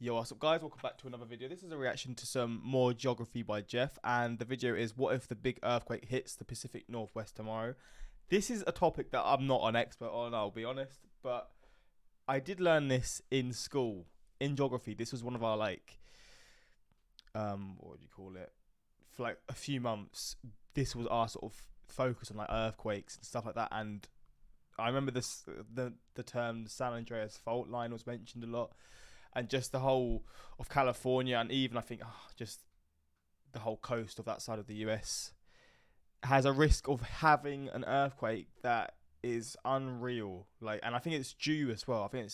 Yo, what's up guys, welcome back to another video. This is a reaction to some more geography by Jeff, and the video is what if the big earthquake hits the Pacific Northwest tomorrow. This is a topic that I'm not an expert on, I'll be honest, but I did learn this in school, in geography. This was one of our what would you call it? For like a few months, this was our sort of focus on like earthquakes and stuff like that, and I remember the term San Andreas fault line was mentioned a lot. And just the whole of California, and even I think just the whole coast of that side of the US has a risk of having an earthquake that is unreal. And I think it's due as well. I think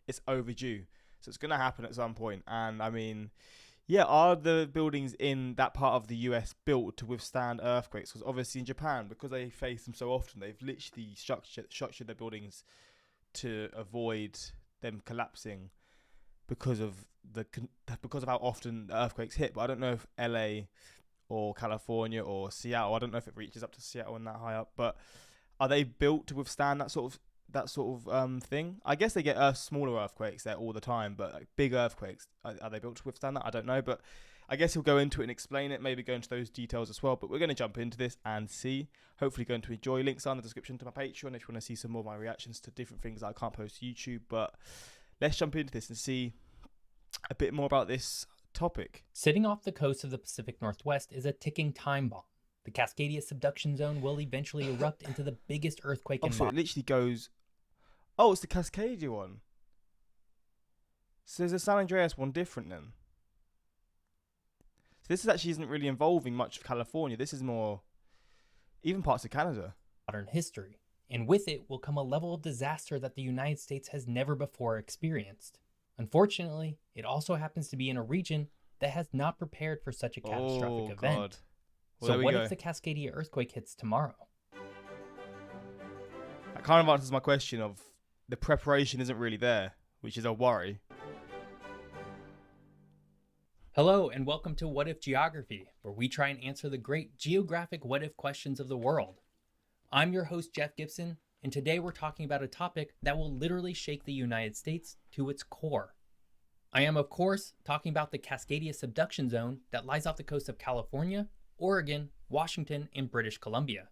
it's overdue, so it's gonna happen at some point. And I mean, yeah, are the buildings in that part of the US built to withstand earthquakes? Because obviously in Japan, because they face them so often, they've literally structured their buildings to avoid them collapsing because of how often earthquakes hit. But I don't know if LA or California or Seattle, I don't know if it reaches up to Seattle and that high up, but are they built to withstand that sort of thing? I guess they get smaller earthquakes there all the time, but like big earthquakes, are they built to withstand that? I don't know, but I guess he'll go into it and explain it, maybe go into those details as well. But we're going to jump into this and see. Hopefully going to enjoy. Links are in the description to my Patreon if you want to see some more of my reactions to different things that I can't post to YouTube. But let's jump into this and see a bit more about this topic. Sitting off the coast of the Pacific Northwest is a ticking time bomb. The Cascadia subduction zone will eventually erupt into the biggest earthquake in so it literally goes... Oh, it's the Cascadia one. So there's a San Andreas one different then. So this actually isn't really involving much of California. This is more even parts of Canada. Modern history. And with it will come a level of disaster that the United States has never before experienced. Unfortunately, it also happens to be in a region that has not prepared for such a catastrophic event. God. Well, so what if the Cascadia earthquake hits tomorrow? That kind of answers my question of the preparation isn't really there, which is a worry. Hello and welcome to What If Geography, where we try and answer the great geographic what if questions of the world. I'm your host, Jeff Gibson, and today we're talking about a topic that will literally shake the United States to its core. I am, of course, talking about the Cascadia subduction zone that lies off the coast of California, Oregon, Washington, and British Columbia.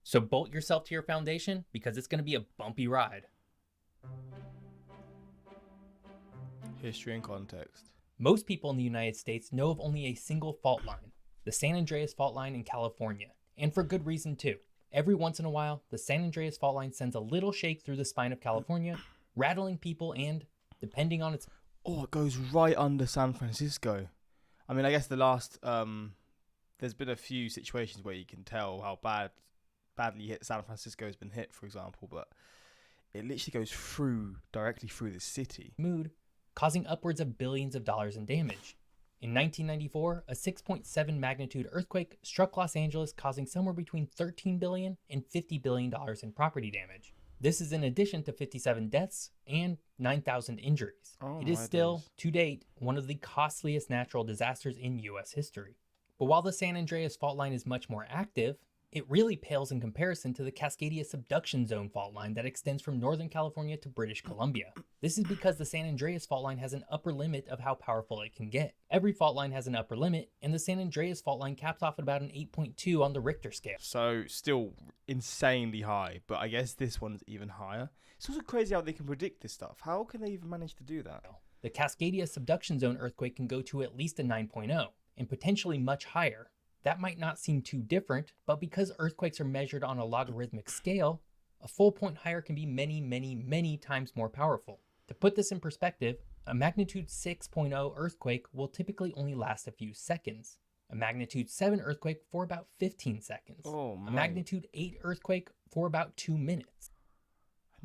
So bolt yourself to your foundation because it's going to be a bumpy ride. History and context. Most people in the United States know of only a single fault line, the San Andreas fault line in California, and for good reason too. Every once in a while, the San Andreas fault line sends a little shake through the spine of California, rattling people and, depending on its... Oh, it goes right under San Francisco. I mean, I guess there's been a few situations where you can tell how badly hit San Francisco has been hit, for example, but it literally goes directly through the city. Mood, causing upwards of billions of dollars in damage. In 1994, a 6.7 magnitude earthquake struck Los Angeles, causing somewhere between $13 billion and $50 billion in property damage. This is in addition to 57 deaths and 9,000 injuries. It is still, to date, one of the costliest natural disasters in U.S. history. But while the San Andreas fault line is much more active, it really pales in comparison to the Cascadia subduction zone fault line that extends from Northern California to British Columbia. This is because the San Andreas fault line has an upper limit of how powerful it can get. Every fault line has an upper limit, and the San Andreas fault line caps off at about an 8.2 on the Richter scale. So still insanely high, but I guess this one's even higher. It's also crazy how they can predict this stuff. How can they even manage to do that? The Cascadia subduction zone earthquake can go to at least a 9.0, and potentially much higher. That might not seem too different, but because earthquakes are measured on a logarithmic scale, a full point higher can be many, many, many times more powerful. To put this in perspective, a magnitude 6.0 earthquake will typically only last a few seconds. A magnitude 7 earthquake for about 15 seconds. A magnitude 8 earthquake for about 2 minutes.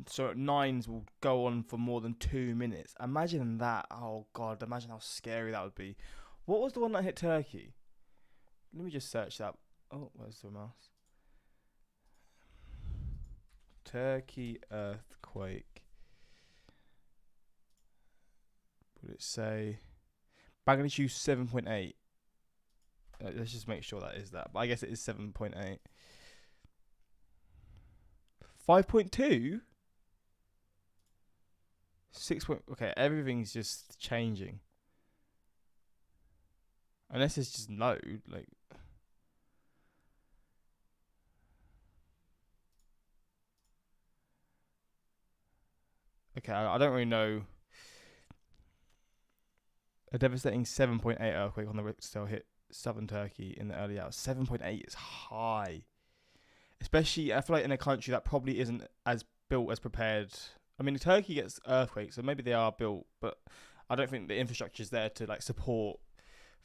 So 9s will go on for more than 2 minutes. Imagine that. Oh God, imagine how scary that would be. What was the one that hit Turkey? Let me just search that. Oh, where's the mouse? Turkey earthquake. Would it say magnitude 7.8? Let's just make sure that is that. But I guess it is 7.8. 5.2? Okay, everything's just changing. Unless it's just low, like. Okay, I don't really know. A devastating 7.8 earthquake on the Richter hit southern Turkey in the early hours. 7.8 is high. Especially, I feel like in a country that probably isn't as built as prepared. I mean, Turkey gets earthquakes, so maybe they are built, but I don't think the infrastructure is there to like support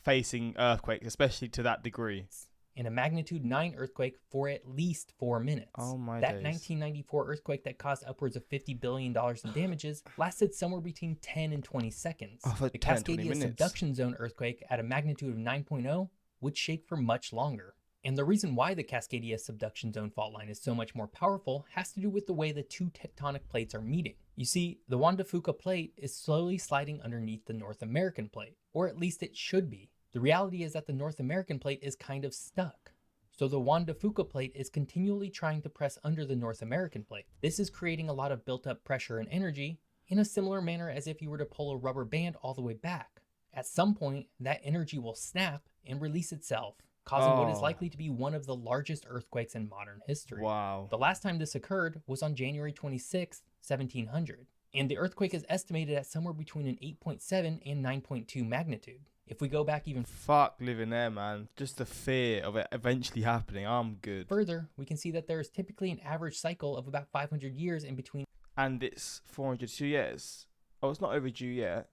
facing earthquakes, especially to that degree. And a magnitude 9 earthquake for at least 4 minutes. Oh my That days. 1994 earthquake that caused upwards of $50 billion in damages lasted somewhere between 10 and 20 seconds. For The 10, 20 Cascadia minutes. subduction zone earthquake at a magnitude of 9.0 would shake for much longer. And the reason why the Cascadia subduction zone fault line is so much more powerful has to do with the way the two tectonic plates are meeting. You see, the Juan de Fuca plate is slowly sliding underneath the North American plate, or at least it should be. The reality is that the North American plate is kind of stuck. So the Juan de Fuca plate is continually trying to press under the North American plate. This is creating a lot of built up pressure and energy in a similar manner as if you were to pull a rubber band all the way back. At some point, that energy will snap and release itself, causing what is likely to be one of the largest earthquakes in modern history. Wow. The last time this occurred was on January 26, 1700, and the earthquake is estimated at somewhere between an 8.7 and 9.2 magnitude. If we go back even Fuck living there, man. Just the fear of it eventually happening. I'm good. further, we can see that there is typically an average cycle of about 500 years in between. And it's 402 years. Oh, it's not overdue yet.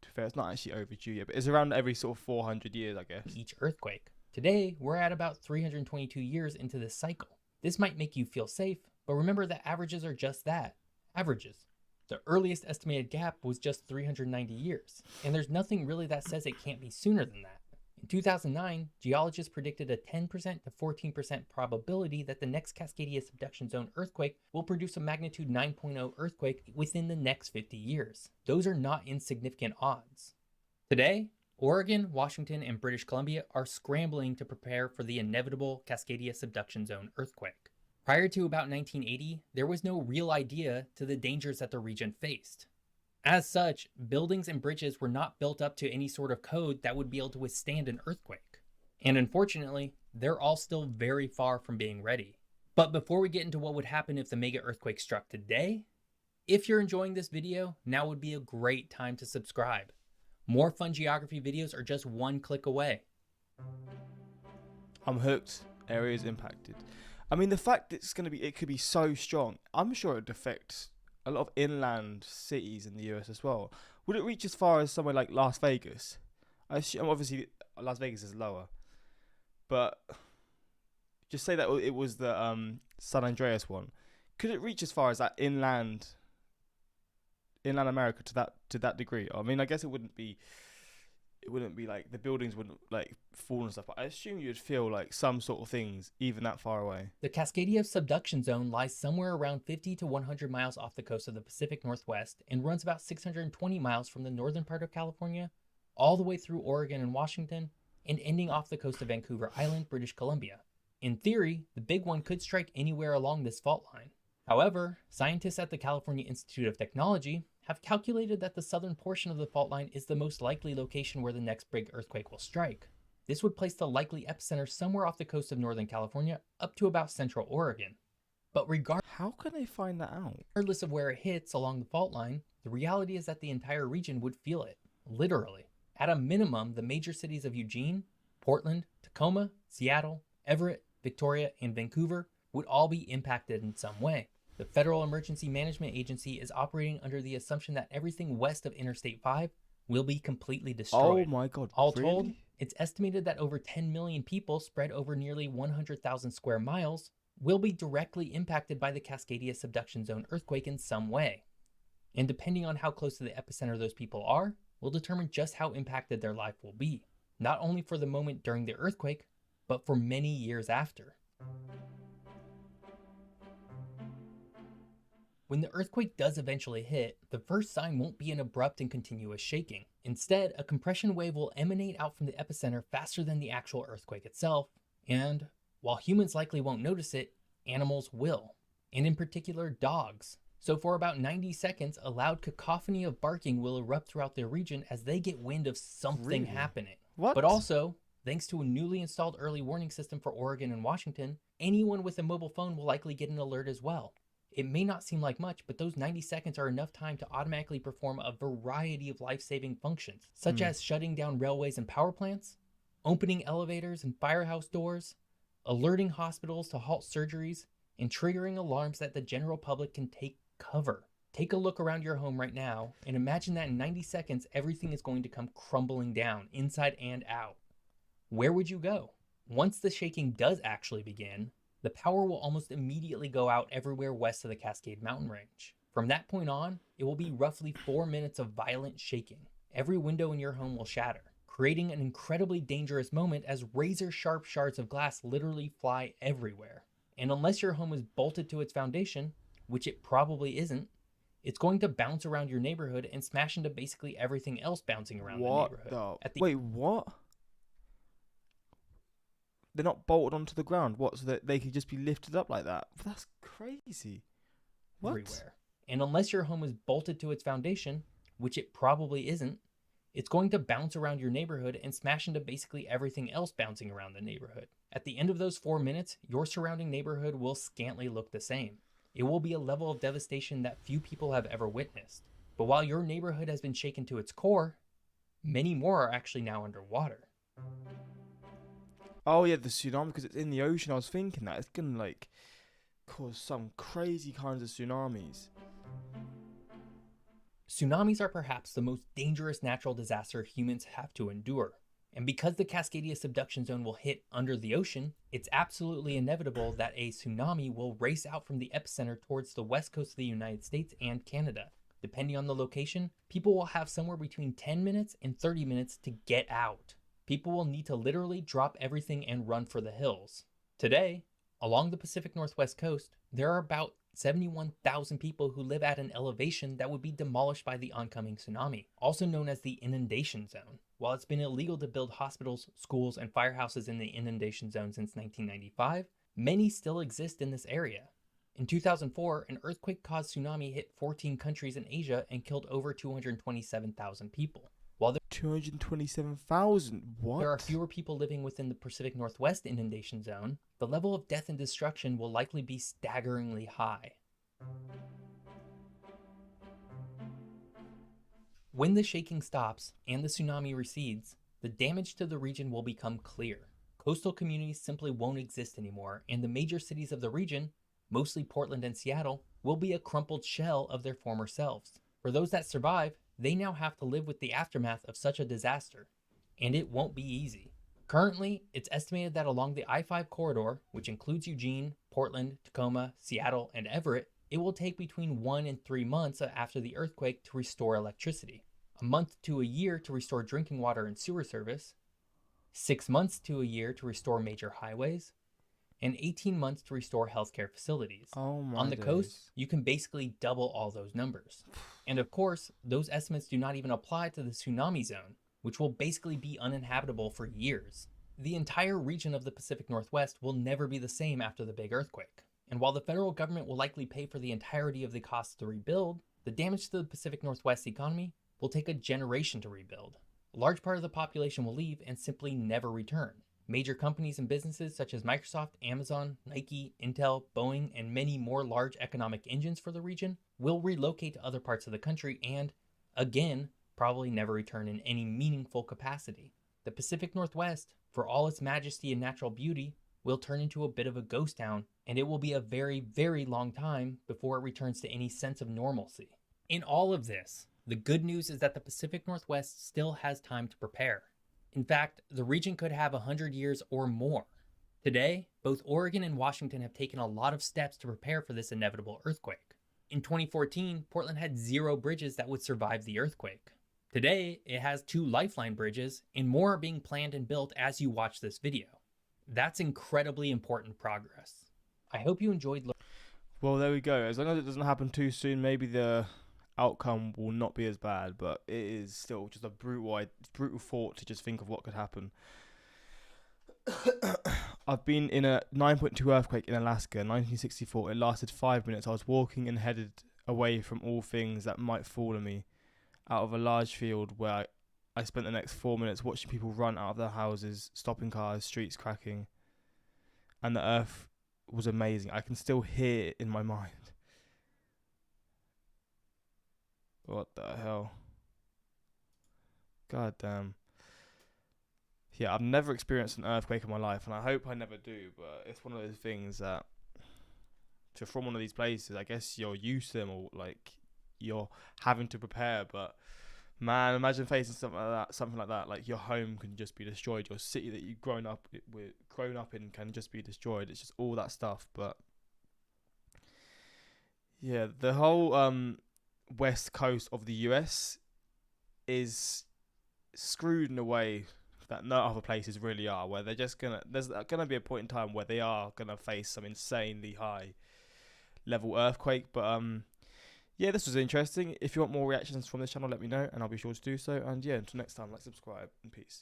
To be fair, it's not actually overdue yet, but it's around every sort of 400 years, I guess. Each earthquake. Today, we're at about 322 years into this cycle. This might make you feel safe, but remember that averages are just that, averages. The earliest estimated gap was just 390 years, and there's nothing really that says it can't be sooner than that. In 2009, geologists predicted a 10% to 14% probability that the next Cascadia subduction zone earthquake will produce a magnitude 9.0 earthquake within the next 50 years. Those are not insignificant odds. Today, Oregon, Washington, and British Columbia are scrambling to prepare for the inevitable Cascadia subduction zone earthquake. Prior to about 1980, there was no real idea to the dangers that the region faced. As such, buildings and bridges were not built up to any sort of code that would be able to withstand an earthquake. And unfortunately, they're all still very far from being ready. But before we get into what would happen if the mega earthquake struck today, if you're enjoying this video, now would be a great time to subscribe. More fun geography videos are just one click away. I'm hooked. Areas impacted. I mean, the fact that it could be so strong, I'm sure it would affect a lot of inland cities in the US as well. Would it reach as far as somewhere like Las Vegas? I assume, obviously, Las Vegas is lower. But just say that it was the San Andreas one. Could it reach as far as that inland America to that degree? I mean, I guess it wouldn't be like the buildings wouldn't like fall and stuff, but I assume you'd feel like some sort of things even that far away. The Cascadia subduction zone lies somewhere around 50 to 100 miles off the coast of the Pacific Northwest and runs about 620 miles from the northern part of California all the way through Oregon and Washington and ending off the coast of Vancouver Island, British Columbia. In theory, the big one could strike anywhere along this fault line. However, scientists at the California Institute of Technology have calculated that the southern portion of the fault line is the most likely location where the next big earthquake will strike. This would place the likely epicenter somewhere off the coast of Northern California up to about central Oregon. But how can they find that out? Regardless of where it hits along the fault line, the reality is that the entire region would feel it, literally. At a minimum, the major cities of Eugene, Portland, Tacoma, Seattle, Everett, Victoria, and Vancouver would all be impacted in some way. The Federal Emergency Management Agency is operating under the assumption that everything west of Interstate 5 will be completely destroyed. Oh my god. All really? told, it's estimated that over 10 million people spread over nearly 100,000 square miles will be directly impacted by the Cascadia subduction zone earthquake in some way. And depending on how close to the epicenter those people are, will determine just how impacted their life will be, not only for the moment during the earthquake, but for many years after. When the earthquake does eventually hit, the first sign won't be an abrupt and continuous shaking. Instead, a compression wave will emanate out from the epicenter faster than the actual earthquake itself, and while humans likely won't notice it, animals will, and in particular dogs. So for about 90 seconds, a loud cacophony of barking will erupt throughout the region as they get wind of something Really? happening. What? But also, thanks to a newly installed early warning system for Oregon and Washington, anyone with a mobile phone will likely get an alert as well. It may not seem like much, but those 90 seconds are enough time to automatically perform a variety of life-saving functions, such as shutting down railways and power plants, opening elevators and firehouse doors, alerting hospitals to halt surgeries, and triggering alarms that the general public can take cover. Take a look around your home right now and imagine that in 90 seconds, everything is going to come crumbling down, inside and out. Where would you go? Once the shaking does actually begin, the power will almost immediately go out everywhere west of the Cascade Mountain Range. From that point on, it will be roughly 4 minutes of violent shaking. Every window in your home will shatter, creating an incredibly dangerous moment as razor-sharp shards of glass literally fly everywhere. And unless your home is bolted to its foundation, which it probably isn't, it's going to bounce around your neighborhood and smash into basically everything else bouncing around the neighborhood. Wait, what? They're not bolted onto the ground. What? So that they could just be lifted up like that? That's crazy. What? Everywhere. And unless your home is bolted to its foundation, which it probably isn't, it's going to bounce around your neighborhood and smash into basically everything else bouncing around the neighborhood. At the end of those 4 minutes, your surrounding neighborhood will scantly look the same. It will be a level of devastation that few people have ever witnessed. But while your neighborhood has been shaken to its core, many more are actually now underwater. Oh yeah, the tsunami, because it's in the ocean. I was thinking that it's gonna like cause some crazy kinds of tsunamis. Tsunamis are perhaps the most dangerous natural disaster humans have to endure. And because the Cascadia subduction zone will hit under the ocean, it's absolutely inevitable that a tsunami will race out from the epicenter towards the west coast of the United States and Canada. Depending on the location, people will have somewhere between 10 minutes and 30 minutes to get out. People will need to literally drop everything and run for the hills. Today, along the Pacific Northwest coast, there are about 71,000 people who live at an elevation that would be demolished by the oncoming tsunami, also known as the inundation zone. While it's been illegal to build hospitals, schools, and firehouses in the inundation zone since 1995, many still exist in this area. In 2004, an earthquake-caused tsunami hit 14 countries in Asia and killed over 227,000 people. While 227,000? What? There are fewer people living within the Pacific Northwest inundation zone, the level of death and destruction will likely be staggeringly high. When the shaking stops and the tsunami recedes, the damage to the region will become clear. Coastal communities simply won't exist anymore, and the major cities of the region, mostly Portland and Seattle, will be a crumpled shell of their former selves. For those that survive, they now have to live with the aftermath of such a disaster, and it won't be easy. Currently, it's estimated that along the I-5 corridor, which includes Eugene, Portland, Tacoma, Seattle, and Everett, it will take between 1 and 3 months after the earthquake to restore electricity, a month to a year to restore drinking water and sewer service, 6 months to a year to restore major highways, and 18 months to restore healthcare facilities. On the coast, you can basically double all those numbers. And of course, those estimates do not even apply to the tsunami zone, which will basically be uninhabitable for years. The entire region of the Pacific Northwest will never be the same after the big earthquake. And while the federal government will likely pay for the entirety of the cost to rebuild, the damage to the Pacific Northwest economy will take a generation to rebuild. A large part of the population will leave and simply never return. Major companies and businesses such as Microsoft, Amazon, Nike, Intel, Boeing, and many more large economic engines for the region will relocate to other parts of the country and, again, probably never return in any meaningful capacity. The Pacific Northwest, for all its majesty and natural beauty, will turn into a bit of a ghost town, and it will be a very, very long time before it returns to any sense of normalcy. In all of this, the good news is that the Pacific Northwest still has time to prepare. In fact, the region could have 100 years or more. Today, both Oregon and Washington have taken a lot of steps to prepare for this inevitable earthquake. In 2014, Portland had 0 bridges that would survive the earthquake. Today, it has 2 lifeline bridges, and more are being planned and built as you watch this video. That's incredibly important progress. I hope you enjoyed. Well, there we go. As long as it doesn't happen too soon, maybe the outcome will not be as bad, but it is still just a brutal thought to just think of what could happen. I've been in a 9.2 earthquake in Alaska, 1964. It lasted 5 minutes. I was walking and headed away from all things that might fall on me, out of a large field where I spent the next 4 minutes watching people run out of their houses, stopping cars, streets cracking, and the earth was amazing. I can still hear it in my mind. What the hell? God damn. Yeah, I've never experienced an earthquake in my life, and I hope I never do, but it's one of those things that, to from one of these places, I guess you're used to them, or like you're having to prepare, but man, imagine facing something like that. Like your home can just be destroyed. Your city that you've grown up in can just be destroyed. It's just all that stuff. But yeah, the whole west coast of the US is screwed in a way that no other places really are. Where there's gonna be a point in time where they are gonna face some insanely high level earthquake. But yeah, this was interesting. If you want more reactions from this channel, let me know, and I'll be sure to do so. And yeah, until next time, like, subscribe, and peace.